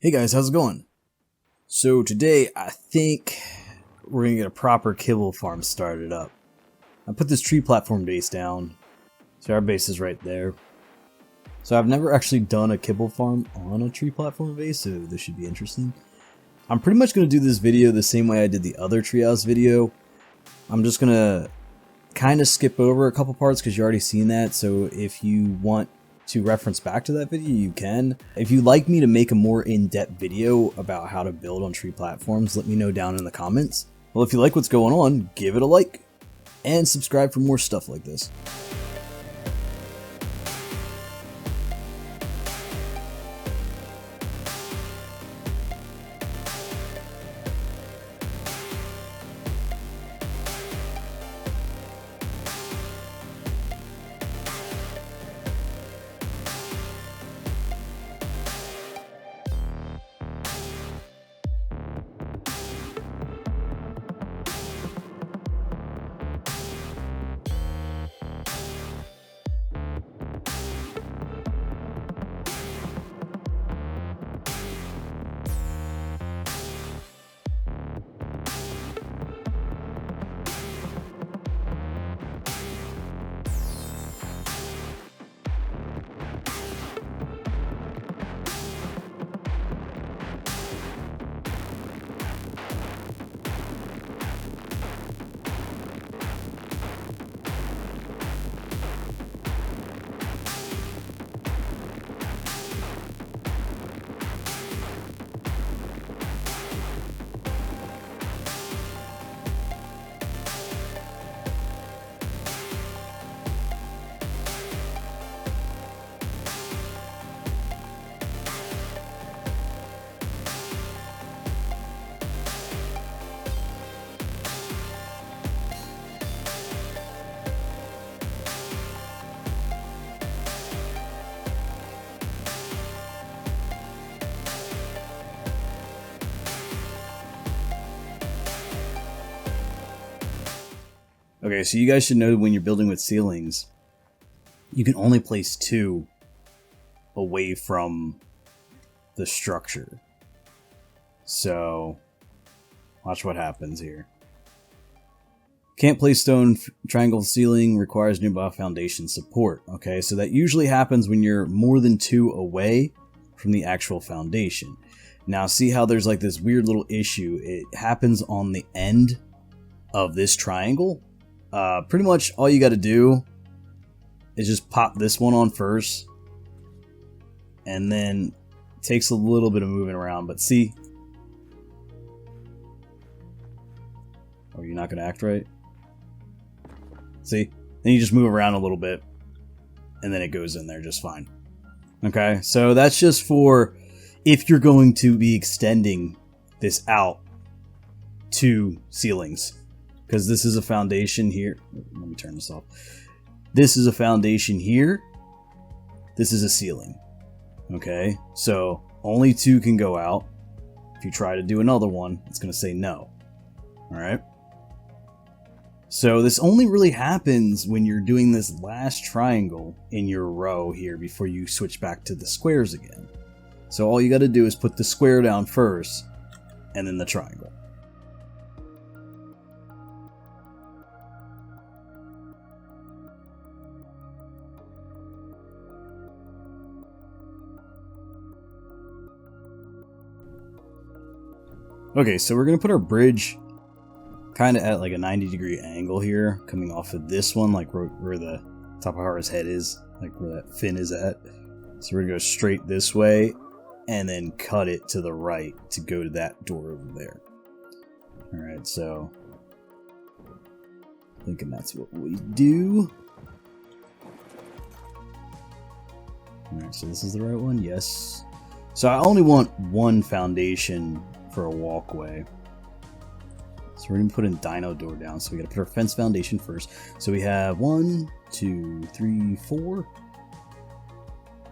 Hey guys, how's it going? So today I think we're gonna get a proper kibble farm started up. I put this tree platform base down, so our base is right there. So I've never actually done a kibble farm on a tree platform base, so this should be interesting. I'm pretty much gonna do this video the same way I did the other treehouse video. I'm just gonna kind of skip over a couple parts because you already seen that, so if you want to reference back to that video, you can. If you'd like me to make a more in-depth video about how to build on tree platforms, let me know down in the comments. Well, if you like what's going on, give it a like and subscribe for more stuff like this. Okay, so you guys should know when you're building with ceilings, you can only place 2 away from the structure. So, watch what happens here. Can't place stone triangle ceiling, requires nearby foundation support. Okay, so that usually happens when you're more than 2 away from the actual foundation. Now, see how there's like this weird little issue? It happens on the end of this triangle. Pretty much all you got to do is just pop this one on first, and then it takes a little bit of moving around, but see, oh, you're not going to act right? See, then you just move around a little bit and then it goes in there just fine. Okay, so that's just for if you're going to be extending this out to ceilings. Because this is a foundation here. Let me turn this off. This is a foundation here. This is a ceiling. Okay, so only 2 can go out. If you try to do another one, it's going to say no. Alright? So this only really happens when you're doing this last triangle in your row here before you switch back to the squares again. So all you got to do is put the square down first, and then the triangle. Okay, so we're going to put our bridge kind of at like a 90-degree angle here, coming off of this one, like where the top of our head is, like where that fin is at. So we're going to go straight this way, and then cut it to the right to go to that door over there. Alright, so thinking that's what we do. Alright, so this is the right one? Yes. So I only want 1 foundation for a walkway. So we're gonna put in Dino door down. So we gotta put our fence foundation first. So we have 1, 2, 3, 4.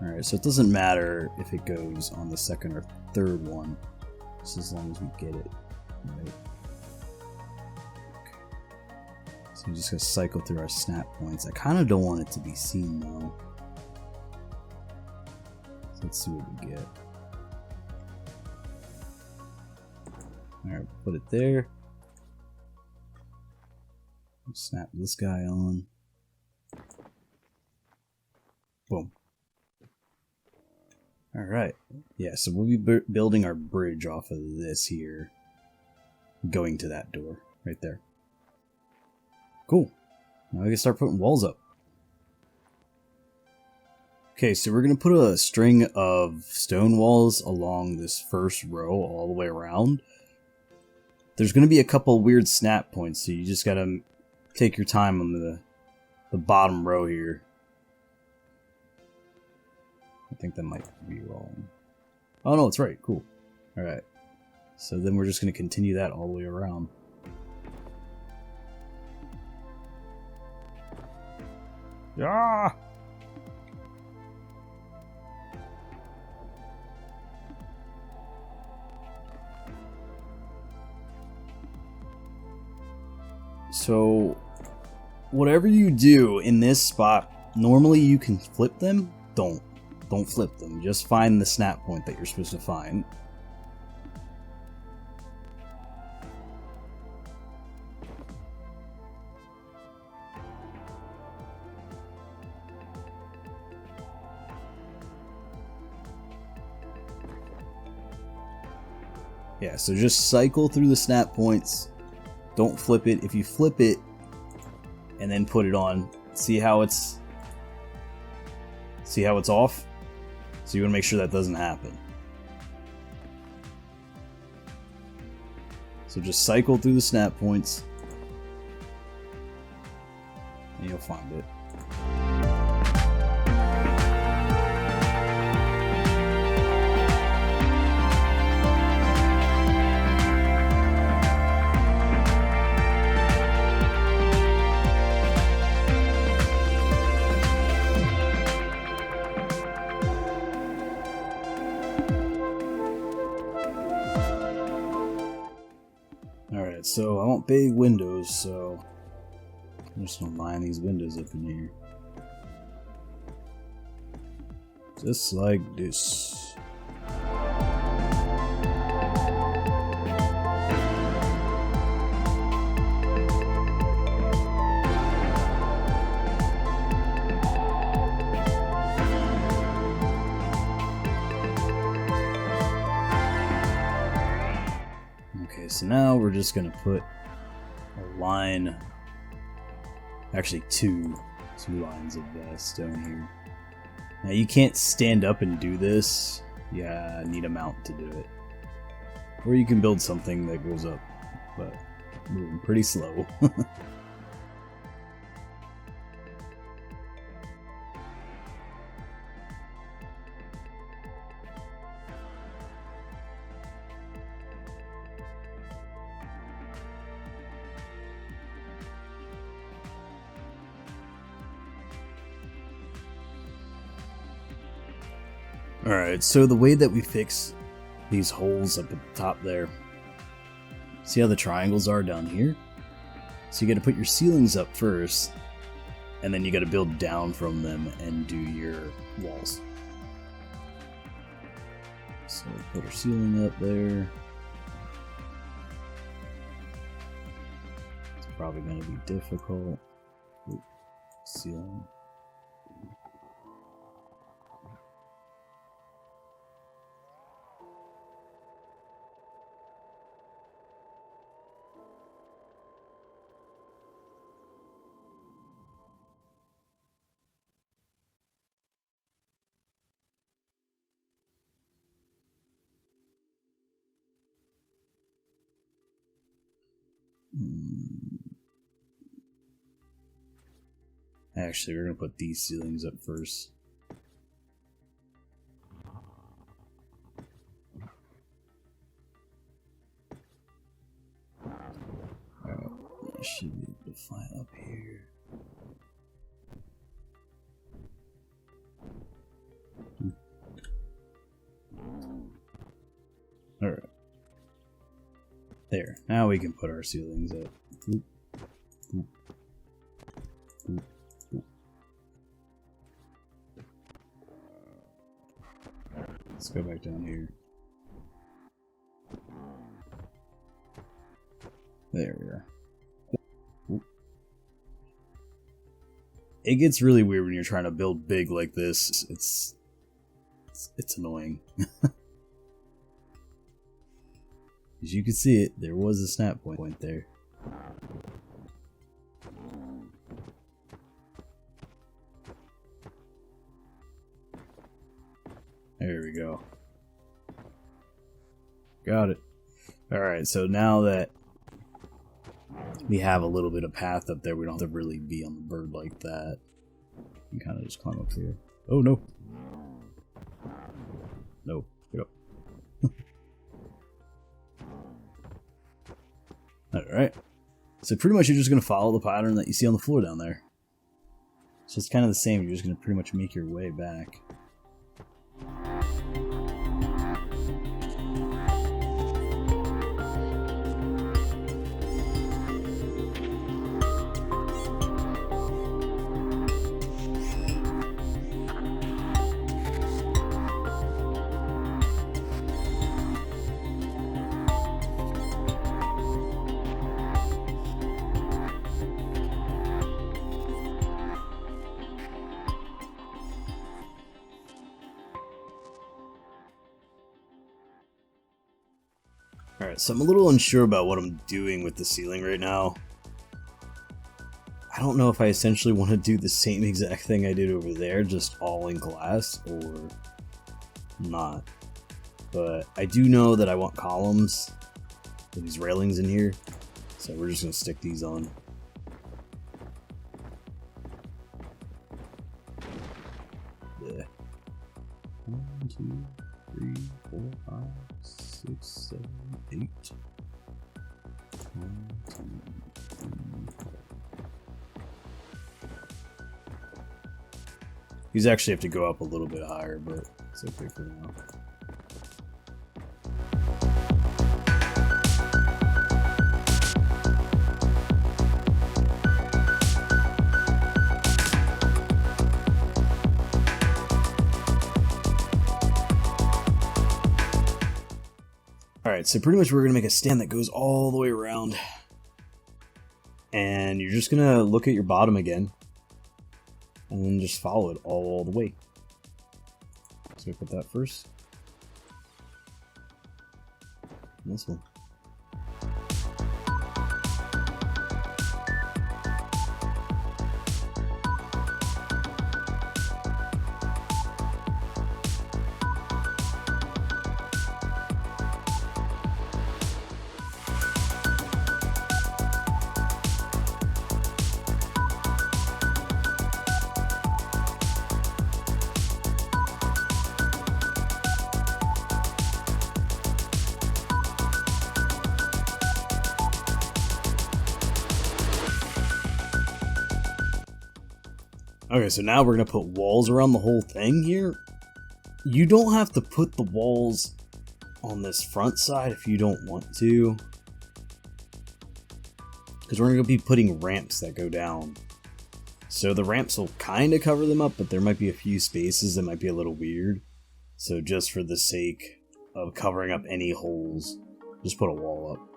Alright, so it doesn't matter if it goes on the 2nd or 3rd one, just as long as we get it right. Okay. So we're just gonna cycle through our snap points. I kind of don't want it to be seen though. So let's see what we get. Alright, put it there. Snap this guy on. Boom. Alright. Yeah, so we'll be building our bridge off of this here. Going to that door. Right there. Cool. Now we can start putting walls up. Okay, so we're going to put a string of stone walls along this first row all the way around. There's going to be a couple weird snap points, so you just got to take your time on the bottom row here. I think that might be wrong. Oh no, it's right. Cool. Alright. So then we're just going to continue that all the way around. Yeah! So, whatever you do in this spot, normally you can flip them. Don't flip them. Just find the snap point that you're supposed to find. Yeah, so just cycle through the snap points. Don't flip it. If you flip it and then put it on, see how it's off? So you want to make sure that doesn't happen. So just cycle through the snap points and you'll find it. Alright, so I want big windows, so I'm just gonna line these windows up in here. Just like this. Okay, so now we're just gonna put a line, actually two lines of stone here. Now you can't stand up and do this. Yeah, I need a mount to do it. Or you can build something that goes up, but moving pretty slow. Alright, so the way that we fix these holes up at the top there, see how the triangles are down here? So you gotta put your ceilings up first, and then you gotta build down from them and do your walls. So we'll put our ceiling up there. It's probably gonna be difficult. Oop, ceiling. Actually, we're going to put these ceilings up first. Alright, I should be able to find up here. Alright. There, now we can put our ceilings up. Boop, boop, boop, boop. Let's go back down here. There we are. Ooh. It gets really weird when you're trying to build big like this. It's annoying. As you can see it, there was a snap point there. There we go. Got it. Alright, so now that we have a little bit of path up there, we don't have to really be on the bird like that. You can kind of just climb up here. Oh no! No, get up. Alright. So pretty much you're just going to follow the pattern that you see on the floor down there. So it's kind of the same, you're just going to pretty much make your way back. Alright, so I'm a little unsure about what I'm doing with the ceiling right now. I don't know if I essentially want to do the same exact thing I did over there, just all in glass, or not. But I do know that I want columns with these railings in here, so we're just going to stick these on. Yeah. 1, 2, 3, 4, 5, 6, 7, 8. 1, 2, 3, 4. These actually have to go up a little bit higher, but it's okay for now. Alright, so pretty much we're going to make a stand that goes all the way around. And you're just going to look at your bottom again. And then just follow it all the way. So we put that first. And this one. Okay, so now we're going to put walls around the whole thing here. You don't have to put the walls on this front side if you don't want to. Because we're going to be putting ramps that go down. So the ramps will kind of cover them up, but there might be a few spaces that might be a little weird. So just for the sake of covering up any holes, just put a wall up.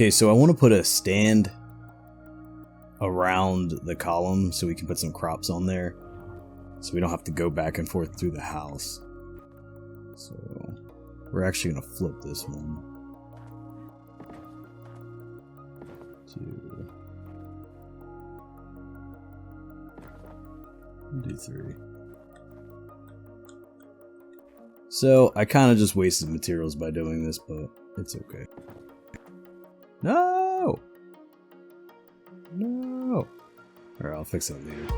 Okay, so I want to put a stand around the column so we can put some crops on there, so we don't have to go back and forth through the house. So we're actually going to flip this one. 2, 3. So I kind of just wasted materials by doing this, but it's okay. No! No! Alright, I'll fix that later.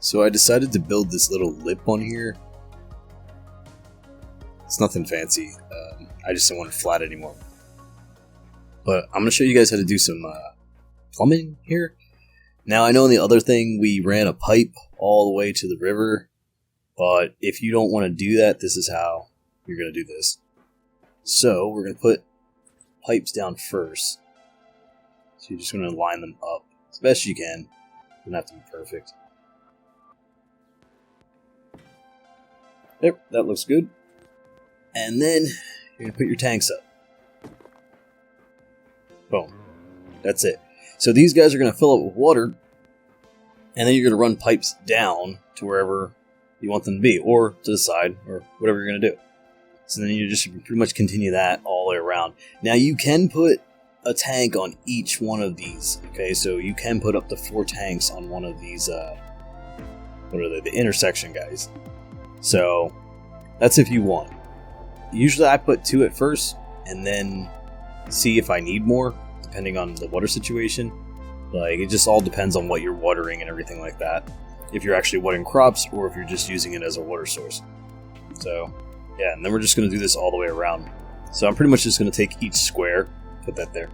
So I decided to build this little lip on here. It's nothing fancy. I just didn't want it flat anymore. But I'm going to show you guys how to do some plumbing here. Now I know in the other thing we ran a pipe all the way to the river. But if you don't want to do that, this is how you're going to do this. So we're going to put pipes down first. So you're just going to line them up as best you can. Doesn't have to be perfect. Yep, that looks good. And then you're going to put your tanks up. Boom. That's it. So these guys are going to fill up with water, and then you're going to run pipes down to wherever you want them to be, or to the side, or whatever you're going to do. So then you just pretty much continue that all the way around. Now you can put a tank on each one of these. Okay, so you can put up to 4 tanks on one of these, what are they? The intersection guys. So that's if you want. Usually I put 2 at first and then see if I need more, depending on the water situation. Like, it just all depends on what you're watering and everything like that. If you're actually watering crops or if you're just using it as a water source. So yeah, and then we're just going to do this all the way around. So I'm pretty much just going to take each square, put that there.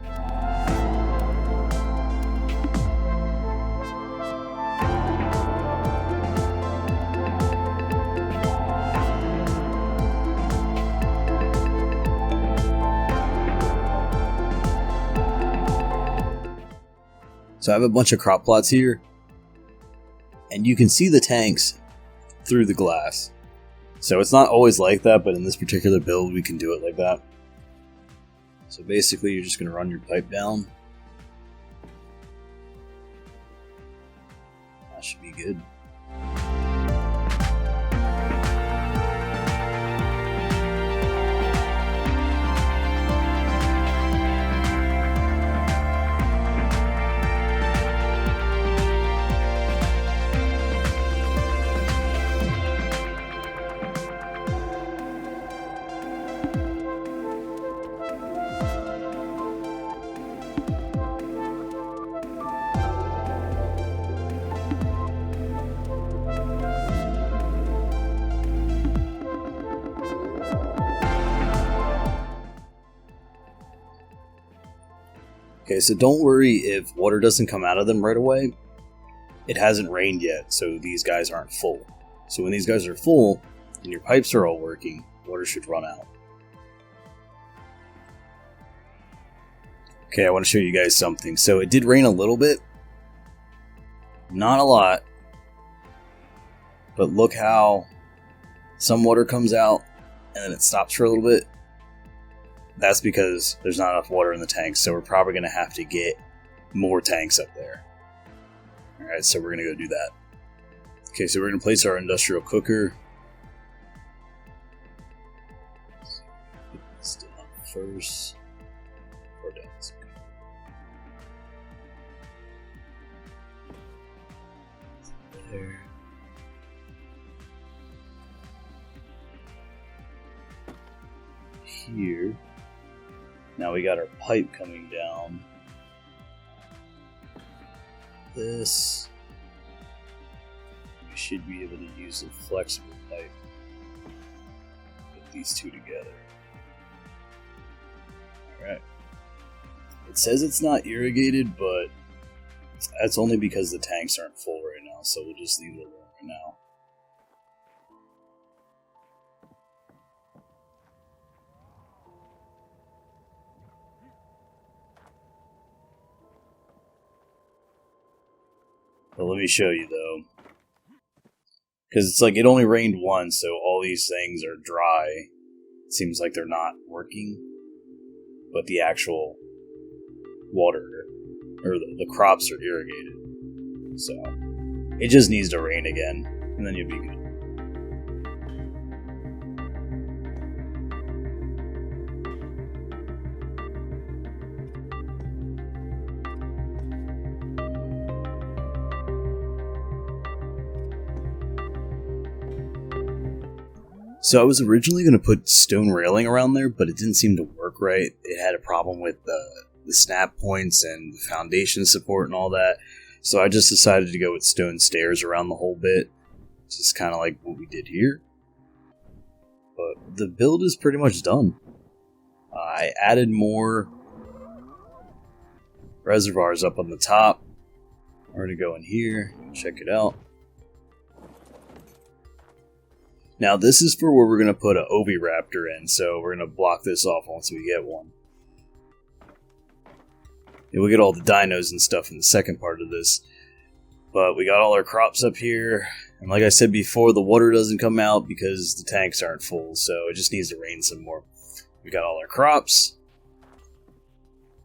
So I have a bunch of crop plots here, and you can see the tanks through the glass. So it's not always like that, but in this particular build we can do it like that. So basically you're just going to run your pipe down. That should be good. Okay, so don't worry if water doesn't come out of them right away. It hasn't rained yet, so these guys aren't full. So when these guys are full, and your pipes are all working, water should run out. Okay, I want to show you guys something. So it did rain a little bit. Not a lot. But look how some water comes out, and then it stops for a little bit. That's because there's not enough water in the tanks, so we're probably going to have to get more tanks up there. Alright, so we're going to go do that. Okay, so we're going to place our industrial cooker. Put this down first. Or down. There. Here. Now we got our pipe coming down. This. We should be able to use a flexible pipe. Put these two together. Alright. It says it's not irrigated, but That's only because the tanks aren't full right now, so we'll just leave it alone right now. But let me show you though. Because it's like it only rained once, so all these things are dry. It seems like they're not working. But the actual water, or the crops are irrigated. So, it just needs to rain again, and then you'll be good. So I was originally going to put stone railing around there, but it didn't seem to work right. It had a problem with the snap points and the foundation support and all that. So I just decided to go with stone stairs around the whole bit. Just kind of like what we did here. But the build is pretty much done. I added more reservoirs up on the top. We're going to go in here, check it out. Now this is for where we're going to put an oviraptor in, so we're going to block this off once we get one. And we'll get all the dinos and stuff in the second part of this. But we got all our crops up here, and like I said before, the water doesn't come out because the tanks aren't full, so it just needs to rain some more. We got all our crops.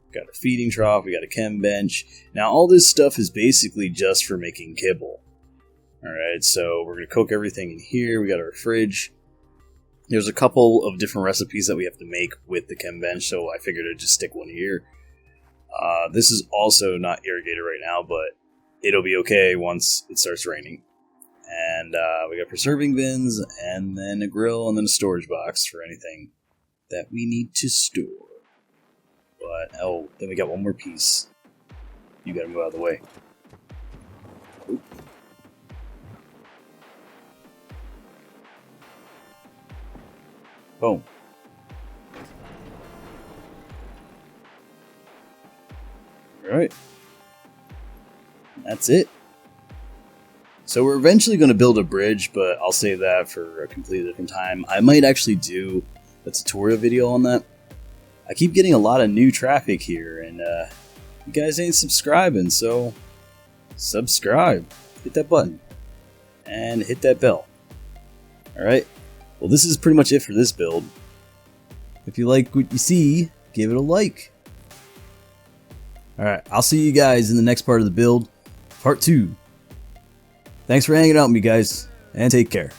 We got our feeding trough, we got a chem bench. Now all this stuff is basically just for making kibble. Alright, so we're going to cook everything in here. We got our fridge. There's a couple of different recipes that we have to make with the chem bench, so I figured I'd just stick one here. This is also not irrigated right now, but it'll be okay once it starts raining. And we got preserving bins, and then a grill, and then a storage box for anything that we need to store. But, oh, then we got one more piece. You gotta move out of the way. Oop. Boom. Alright. That's it. So we're eventually going to build a bridge, but I'll save that for a completely different time. I might actually do a tutorial video on that. I keep getting a lot of new traffic here, and you guys ain't subscribing, so subscribe. Hit that button. And hit that bell. Alright. Well, this is pretty much it for this build. If you like what you see, give it a like. Alright, I'll see you guys in the next part of the build, part 2. Thanks for hanging out with me, guys, and take care.